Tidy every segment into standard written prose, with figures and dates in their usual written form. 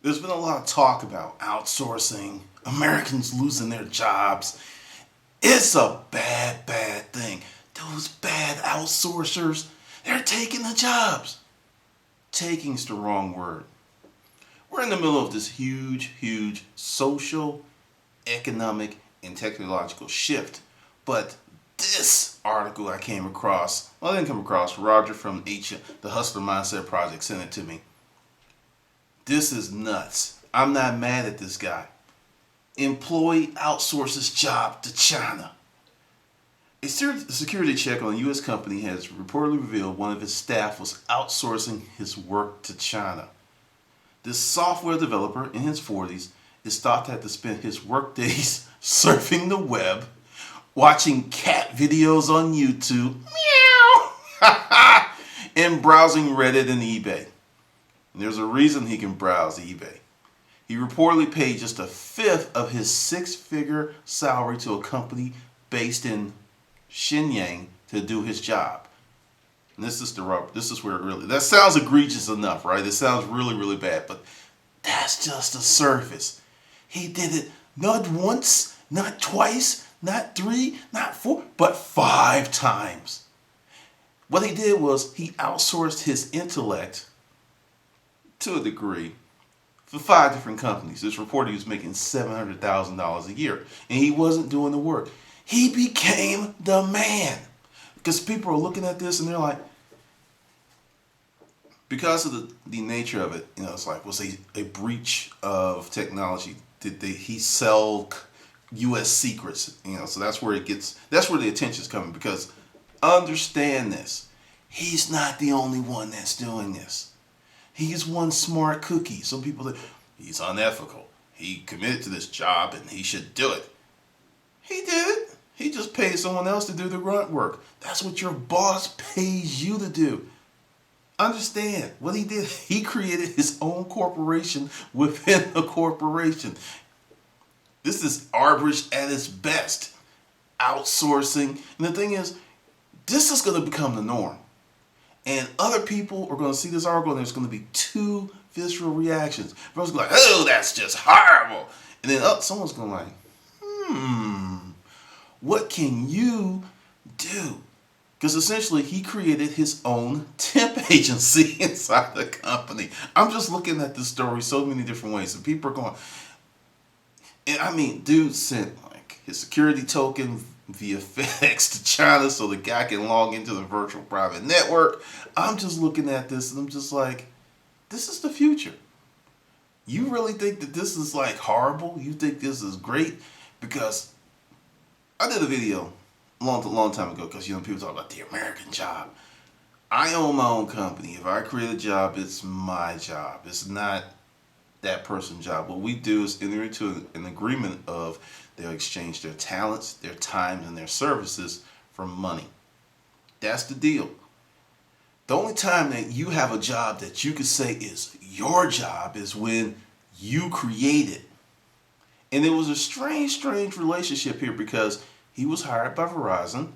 There's been a lot of talk about outsourcing, Americans losing their jobs. It's a bad, bad thing. Those bad outsourcers, they're taking the jobs. Taking's the wrong word. We're in the middle of this huge, huge social, economic, and technological shift. But this article I came across, well, I didn't come across, Roger from the Hustler Mindset Project sent it to me. This is nuts. I'm not mad at this guy. Employee outsources job to China. A security check on a U.S. company has reportedly revealed one of its staff was outsourcing his work to China. This software developer in his 40s is thought to have to spend his work days surfing the web, watching cat videos on YouTube, meow, and browsing Reddit and eBay. And there's a reason he can browse eBay. He reportedly paid just a fifth of his six-figure salary to a company based in Shenyang to do his job. And this is where it really, that sounds egregious enough, right? It sounds really, really bad, but that's just the surface. He did it not once, not twice, not three, not four, but 5 times. What he did was he outsourced his intellect to a degree for 5 different companies. This reporter was making $700,000 a year, and he wasn't doing the work. He became the man. Because people are looking at this and they're like, because of the nature of it, it's like, was a breach of technology? Did he sell U.S. secrets? So that's where that's where the attention is coming. Because understand this, he's not the only one that's doing this. He's one smart cookie. Some people think he's unethical. He committed to this job and he should do it. He did it. He just paid someone else to do the grunt work. That's what your boss pays you to do. Understand what he did. He created his own corporation within a corporation. This is arbitrage at its best. Outsourcing. And the thing is, this is going to become the norm. And other people are going to see this article and there's going to be 2 visceral reactions. First, like, oh, that's just horrible. And then someone's going like, what can you do? Because essentially he created his own temp agency inside the company. I'm just looking at this story so many different ways. And people are going, and I mean, dude sent like his security token via FedEx to China so the guy can log into the virtual private network. I'm just looking at this and I'm just like, this is the future. You really think that this is like horrible? You think this is great? Because I did a video a long time ago because people talk about the American job. I own my own company. If I create a job, it's my job. It's not that person's job. What we do is enter into an agreement of they'll exchange their talents, their time, and their services for money. That's the deal. The only time that you have a job that you could say is your job is when you create it. And it was a strange relationship here because he was hired by Verizon.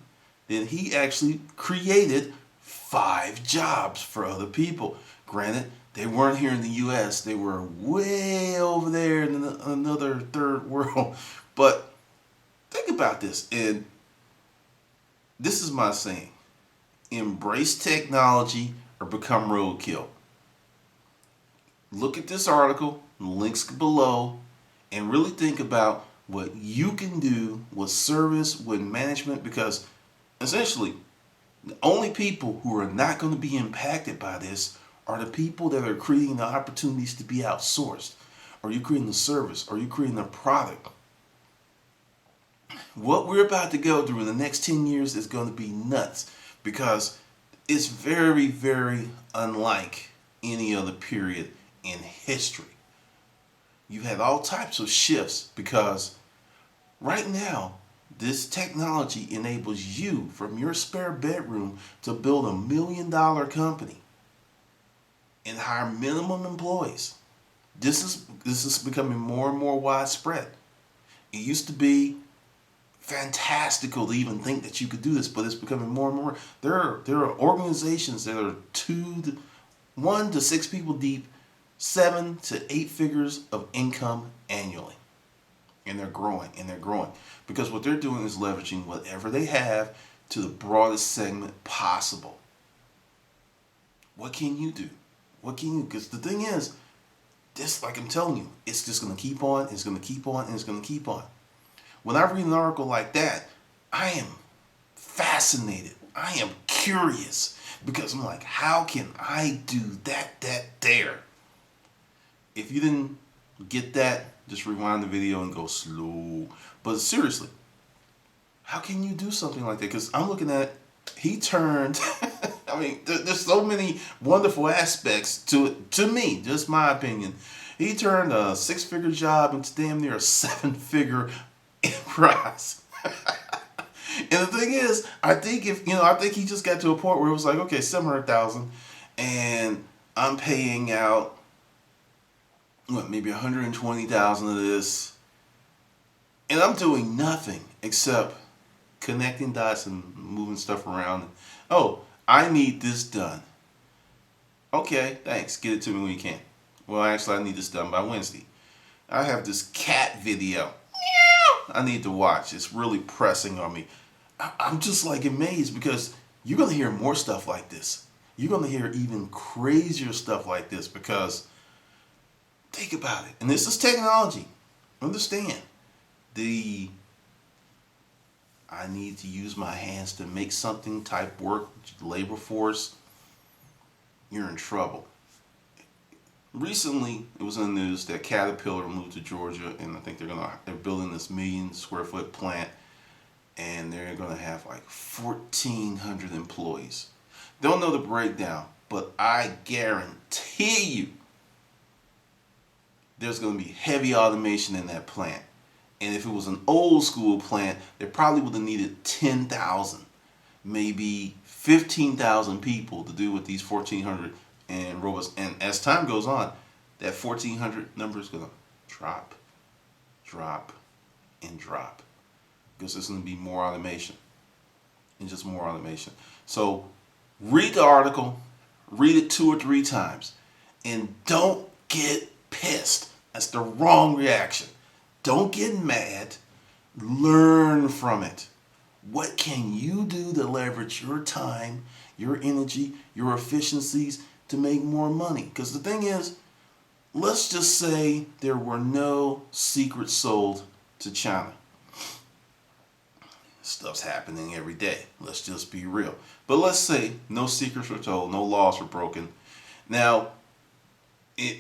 Then he actually created 5 jobs for other people. Granted, they weren't here in the U.S. They were way over there in another third world. But think about this. And this is my saying. Embrace technology or become roadkill. Look at this article, links below, and really think about what you can do with service, with management, because essentially the only people who are not going to be impacted by this are the people that are creating the opportunities to be outsourced. Are you creating a service? Are you creating a product? What we're about to go through in the next 10 years is going to be nuts because it's very, very unlike any other period in history. You've had all types of shifts because right now, this technology enables you from your spare bedroom to build $1 million company and hire minimum employees. This is becoming more and more widespread. It used to be fantastical to even think that you could do this, but it's becoming more and more. There are organizations that are 1 to 6 people deep 7 to 8 figures of income annually. And they're growing and they're growing. Because what they're doing is leveraging whatever they have to the broadest segment possible. What can you do? What can you? Because the thing is, this, like I'm telling you, it's just going to keep on, it's going to keep on, and it's going to keep on. When I read an article like that, I am fascinated. I am curious because I'm like, how can I do that there? If you didn't get that, just rewind the video and go slow. But seriously, how can you do something like that? Because I'm looking at, he turned, I mean, there's so many wonderful aspects to it, to me, just my opinion. He turned a 6-figure job into damn near a 7-figure enterprise. And the thing is, I think I think he just got to a point where it was like, okay, 700,000, and I'm paying out maybe 120,000 of this, and I'm doing nothing except connecting dots and moving stuff around. Oh, I need this done. Okay, thanks. Get it to me when you can. Well, actually, I need this done by Wednesday. I have this cat video I need to watch. It's really pressing on me. I'm just like amazed because you're going to hear more stuff like this. You're going to hear even crazier stuff like this because think about it. And this is technology. Understand. I need to use my hands to make something type work, labor force, you're in trouble. Recently, it was in the news that Caterpillar moved to Georgia, and I think they're building this 1,000,000-square-foot plant, and they're gonna have like 1,400 employees. Don't know the breakdown, but I guarantee you, there's gonna be heavy automation in that plant. And if it was an old school plant, they probably would have needed 10,000, maybe 15,000 people to do with these 1,400 and robots. And as time goes on, that 1,400 number is going to drop, and drop. Because there's going to be more automation. And just more automation. So read the article, read it 2 or 3 times, and don't get pissed. That's the wrong reaction. Don't get mad. Learn from it. What can you do to leverage your time, your energy, your efficiencies to make more money? Because the thing is, let's just say there were no secrets sold to China. Stuff's happening every day. Let's just be real. But let's say no secrets were told, no laws were broken. Now,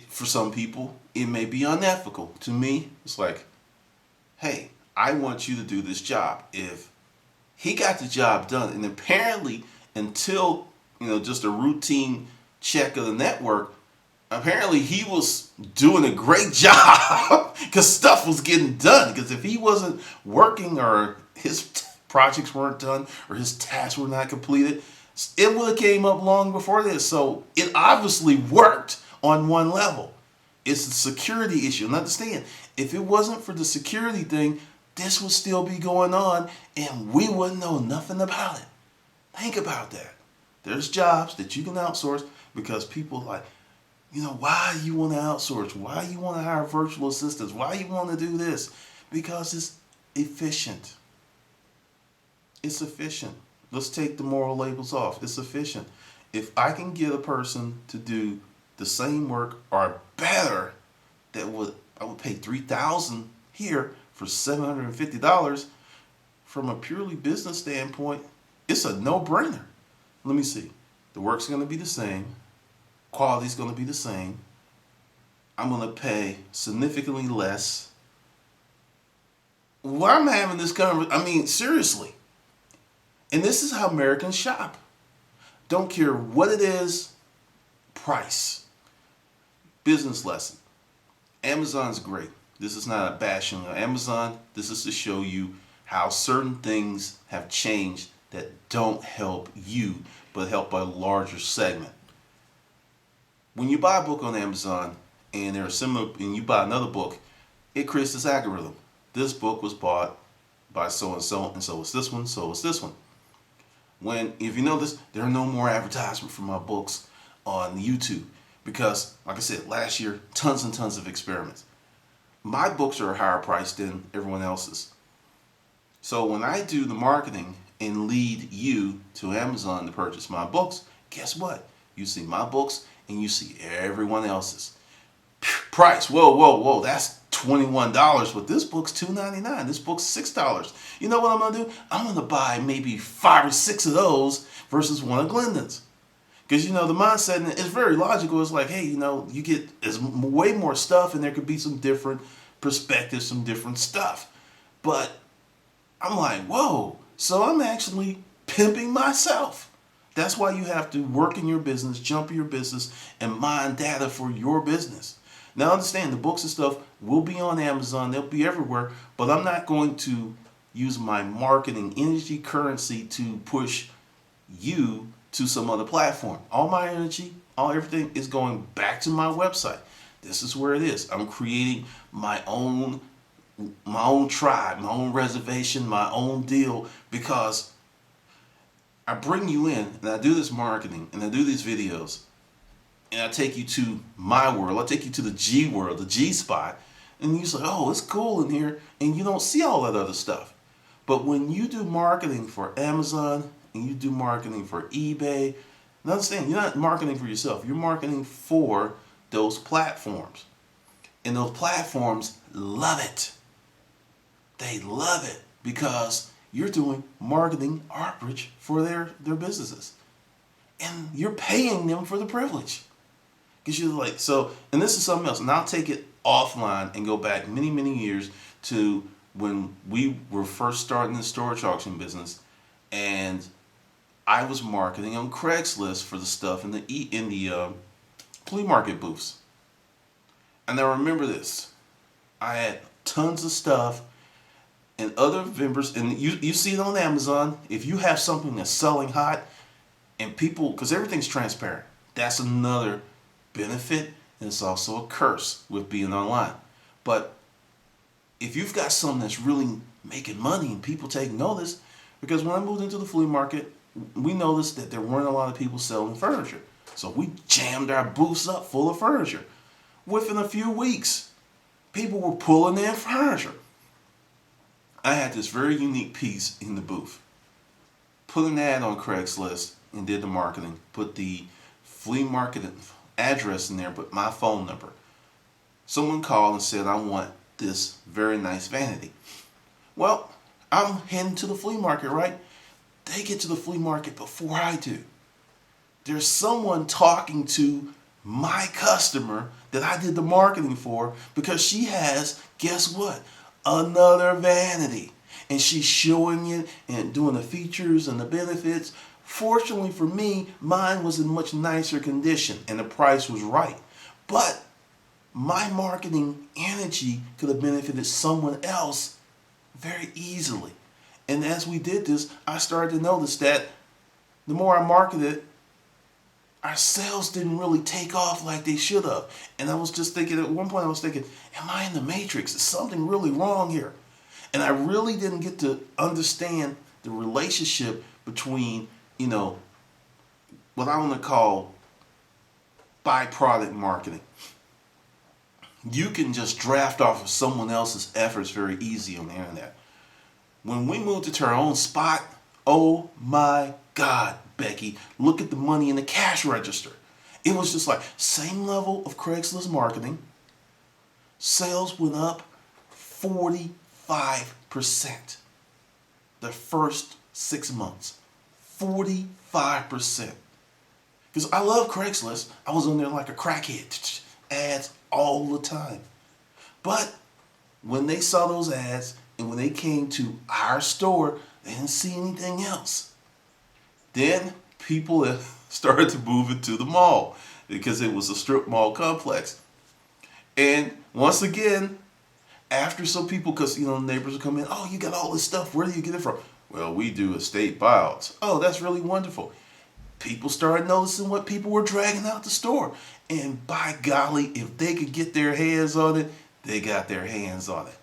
for some people, it may be unethical. To me, it's like, hey, I want you to do this job. If he got the job done, and apparently until, just a routine check of the network, apparently he was doing a great job because stuff was getting done. Because if he wasn't working or his projects weren't done or his tasks were not completed, it would have came up long before this. So it obviously worked on one level. It's a security issue. And understand, if it wasn't for the security thing, this would still be going on and we wouldn't know nothing about it. Think about that. There's jobs that you can outsource because people are like, why you want to outsource? Why you want to hire virtual assistants? Why you want to do this? Because it's efficient. It's efficient. Let's take the moral labels off. It's efficient. If I can get a person to do the same work or better, I would pay $3,000 here for $750 from a purely business standpoint, it's a no-brainer. Let me see. The work's going to be the same. Quality's going to be the same. I'm going to pay significantly less. Why am I having this conversation? Seriously. And this is how Americans shop. Don't care what it is, price. Business lesson. Amazon's great. This is not a bashing of Amazon. This is to show you how certain things have changed that don't help you, but help a larger segment. When you buy a book on Amazon and they're similar, and you buy another book, it creates this algorithm. This book was bought by so and so is this one, so is this one. If you notice, there are no more advertisements for my books on YouTube. because, like I said, last year, tons and tons of experiments. My books are higher priced than everyone else's. So when I do the marketing and lead you to Amazon to purchase my books, guess what? You see my books and you see everyone else's. Price, whoa, that's $21, but this book's $2.99. This book's $6. You know what I'm gonna do? I'm gonna buy maybe 5 or 6 of those versus one of Glendon's. Because, the mindset is very logical. It's like, hey, you get way more stuff, and there could be some different perspectives, some different stuff. But I'm like, whoa, so I'm actually pimping myself. That's why you have to work in your business, jump in your business, and mine data for your business. Now understand, the books and stuff will be on Amazon. They'll be everywhere. But I'm not going to use my marketing energy currency to push you to some other platform. All my energy, everything is going back to my website. This is where it is. I'm creating my own tribe, my own reservation, my own deal, because I bring you in and I do this marketing and I do these videos and I take you to my world. I take you to the G world, the G spot, and you say, oh, it's cool in here, and you don't see all that other stuff. But when you do marketing for Amazon and you do marketing for eBay, and understand, you're not marketing for yourself. You're marketing for those platforms. And those platforms love it. They love it because you're doing marketing outreach for their businesses. And you're paying them for the privilege. Because you're like, so, and this is something else. And I'll take it offline and go back many, many years to when we were first starting the storage auction business. And I was marketing on Craigslist for the stuff in the flea market booths. And I remember this. I had tons of stuff and other members, and you see it on Amazon. If you have something that's selling hot and people, because everything's transparent, that's another benefit, and it's also a curse with being online. But if you've got something that's really making money and people taking notice, because when I moved into the flea market, we noticed that there weren't a lot of people selling furniture. So we jammed our booths up full of furniture. Within a few weeks, people were pulling in furniture. I had this very unique piece in the booth. Put an ad on Craigslist and did the marketing. Put the flea market address in there, but my phone number. Someone called and said, I want this very nice vanity. Well, I'm heading to the flea market, right? They get to the flea market before I do. There's someone talking to my customer that I did the marketing for because she has, guess what? Another vanity. And she's showing it and doing the features and the benefits. Fortunately for me, mine was in much nicer condition and the price was right. But my marketing energy could have benefited someone else very easily. And as we did this, I started to notice that the more I marketed, our sales didn't really take off like they should have. And I was just thinking, at one point I was thinking, am I in the matrix? Is something really wrong here? And I really didn't get to understand the relationship between, what I want to call byproduct marketing. You can just draft off of someone else's efforts very easy on the internet. When we moved it to our own spot, oh my God, Becky, look at the money in the cash register. It was just like same level of Craigslist marketing. Sales went up 45% the first 6 months. 45%. Because I love Craigslist. I was on there like a crackhead. Ads all the time. But when they saw those ads and when they came to our store, they didn't see anything else. Then people started to move into the mall because it was a strip mall complex. And once again, after some people, because neighbors would come in, oh, you got all this stuff, where do you get it from? Well, we do estate buyouts. Oh, that's really wonderful. People started noticing what people were dragging out the store. And by golly, if they could get their hands on it, they got their hands on it.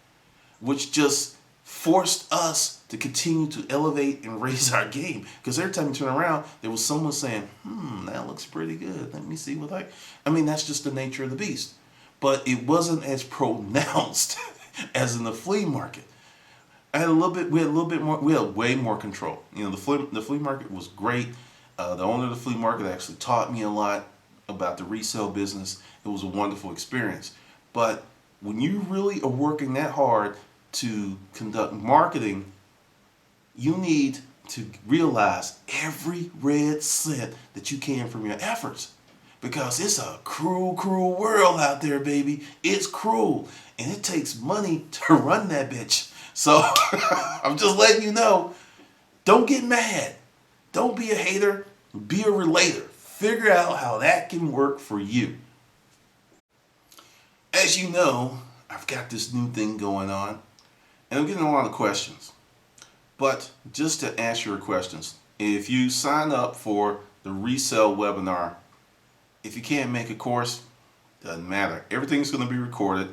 Which just forced us to continue to elevate and raise our game. Because every time you turn around, there was someone saying, that looks pretty good. Let me see what I mean, that's just the nature of the beast. But it wasn't as pronounced as in the flea market. We had a little bit more, we had way more control. You know, the flea market was great. The owner of the flea market actually taught me a lot about the resale business. It was a wonderful experience. But when you really are working that hard to conduct marketing, you need to realize every red cent that you can from your efforts. Because it's a cruel, cruel world out there, baby. It's cruel. And it takes money to run that bitch. So I'm just letting you know, don't get mad. Don't be a hater. Be a relator. Figure out how that can work for you. As you know, I've got this new thing going on, and I'm getting a lot of questions. But just to answer your questions, if you sign up for the resale webinar, if you can't make a course, doesn't matter. Everything's going to be recorded,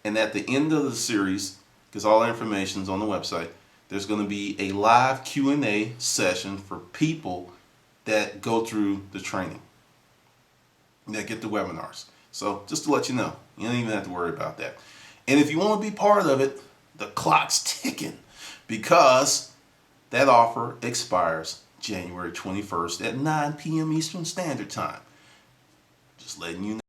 and at the end of the series, because all the information is on the website, there's going to be a live Q&A session for people that go through the training, that get the webinars. So just to let you know, you don't even have to worry about that. And if you want to be part of it, the clock's ticking, because that offer expires January 21st at 9 p.m. Eastern Standard Time. Just letting you know.